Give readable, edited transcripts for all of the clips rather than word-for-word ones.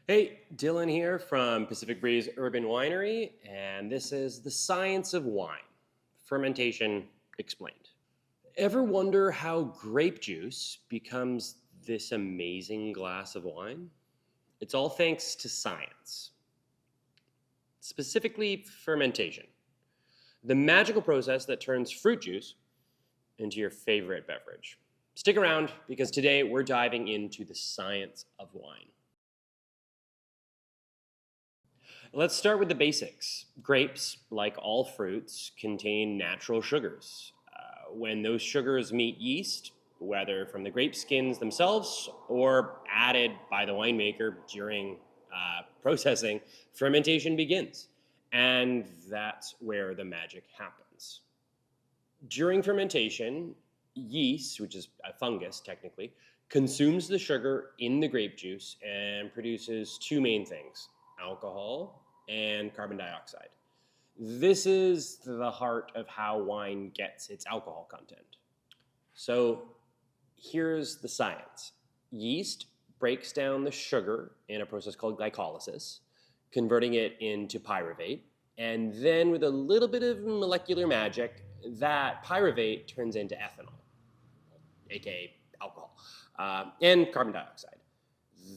Hey, Dylan here from Pacific Breeze Urban Winery, and this is The Science of Wine, Fermentation Explained. Ever wonder how grape juice becomes this amazing glass of wine? It's all thanks to science, specifically fermentation, the magical process that turns fruit juice into your favorite beverage. Stick around because today we're diving into the science of wine. Let's start with the basics. Grapes, like all fruits, contain natural sugars. When those sugars meet yeast, whether from the grape skins themselves or added by the winemaker during processing, fermentation begins. And that's where the magic happens. During fermentation, yeast, which is a fungus technically, consumes the sugar in the grape juice and produces two main things: alcohol and carbon dioxide. This is the heart of how wine gets its alcohol content. So here's the science. Yeast breaks down the sugar in a process called glycolysis, converting it into pyruvate, and then with a little bit of molecular magic, that pyruvate turns into ethanol, aka alcohol, and carbon dioxide.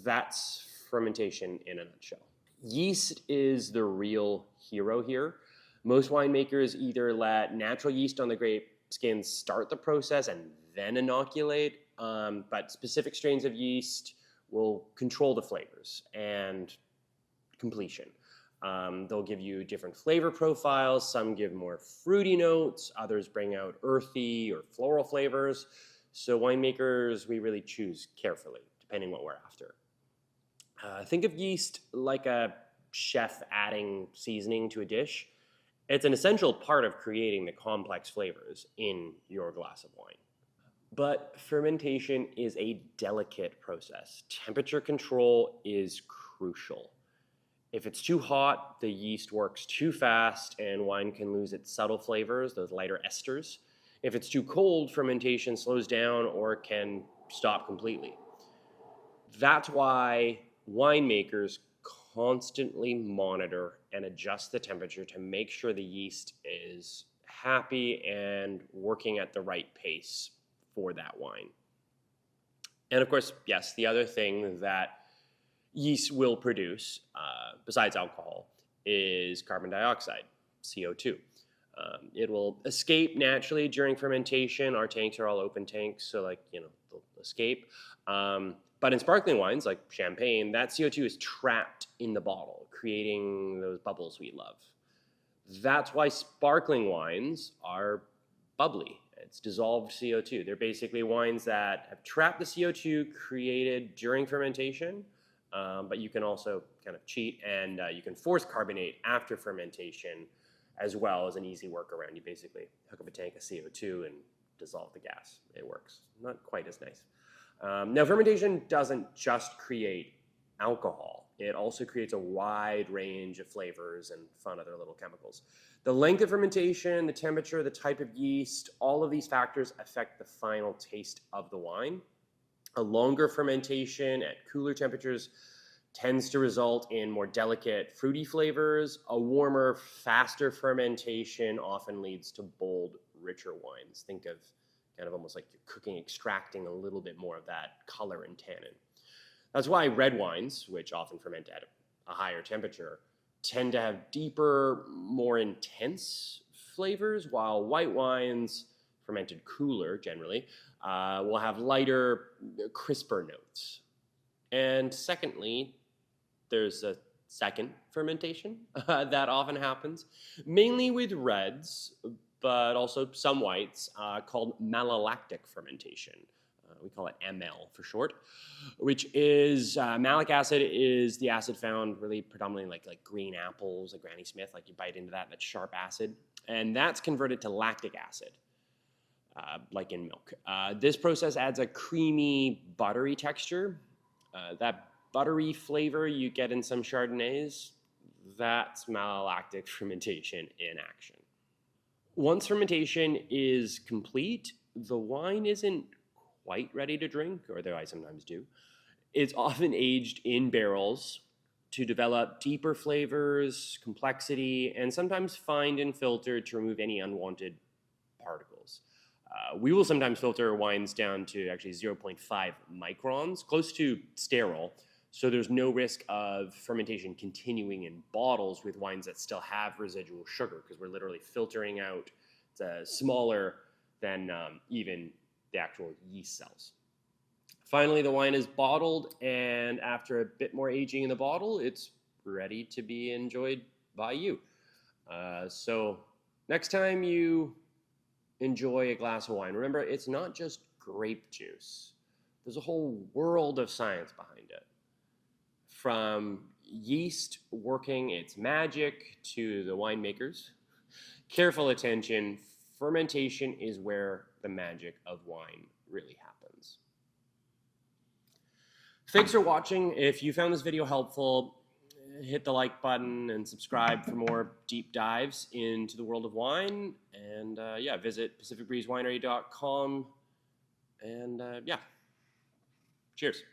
That's fermentation in a nutshell. Yeast is the real hero here. Most winemakers either let natural yeast on the grape skins start the process and then inoculate, but specific strains of yeast will control the flavors and completion. They'll give you different flavor profiles. Some give more fruity notes, others bring out earthy or floral flavors. So winemakers, we really choose carefully, depending what we're after. Think of yeast like a chef adding seasoning to a dish. It's an essential part of creating the complex flavors in your glass of wine. But fermentation is a delicate process. Temperature control is crucial. If it's too hot, the yeast works too fast and wine can lose its subtle flavors, those lighter esters. If it's too cold, fermentation slows down or can stop completely. That's why winemakers constantly monitor and adjust the temperature to make sure the yeast is happy and working at the right pace for that wine. And of course, yes, the other thing that yeast will produce, besides alcohol, is carbon dioxide, CO2. It will escape naturally during fermentation. Our tanks are all open tanks, so they'll escape. But in sparkling wines, like champagne, that CO2 is trapped in the bottle, creating those bubbles we love. That's why sparkling wines are bubbly. It's dissolved CO2. They're basically wines that have trapped the CO2 created during fermentation, but you can also kind of cheat and you can force carbonate after fermentation as well as an easy workaround. You basically hook up a tank of CO2 and dissolve the gas. It works. Not quite as nice. Now, fermentation doesn't just create alcohol. It also creates a wide range of flavors and fun other little chemicals. The length of fermentation, the temperature, the type of yeast, all of these factors affect the final taste of the wine. A longer fermentation at cooler temperatures tends to result in more delicate, fruity flavors. A warmer, faster fermentation often leads to bold, richer wines. Think of kind of almost like you're cooking, extracting a little bit more of that color and tannin. That's why red wines, which often ferment at a higher temperature, tend to have deeper, more intense flavors, while white wines, fermented cooler generally, will have lighter, crisper notes. And secondly, there's a second fermentation that often happens, mainly with reds, but also some whites, called malolactic fermentation. We call it ML for short, which is malic acid is the acid found really predominantly like green apples, like Granny Smith, like you bite into that sharp acid, and that's converted to lactic acid, like in milk. This process adds a creamy, buttery texture. That buttery flavor you get in some Chardonnays, that's malolactic fermentation in action. Once fermentation is complete, the wine isn't quite ready to drink, or though I sometimes do. It's often aged in barrels to develop deeper flavors, complexity, and sometimes find and filter to remove any unwanted particles. We will sometimes filter wines down to actually 0.5 microns, close to sterile, so there's no risk of fermentation continuing in bottles with wines that still have residual sugar, because we're literally filtering out smaller than even the actual yeast cells. Finally, the wine is bottled, and after a bit more aging in the bottle, it's ready to be enjoyed by you. So next time you enjoy a glass of wine, remember, it's not just grape juice. There's a whole world of science behind it. From yeast working its magic to the winemakers, careful attention, fermentation is where the magic of wine really happens. Thanks for watching. If you found this video helpful, hit the like button and subscribe for more deep dives into the world of wine. And yeah, visit pacificbreezewinery.com. And yeah, cheers.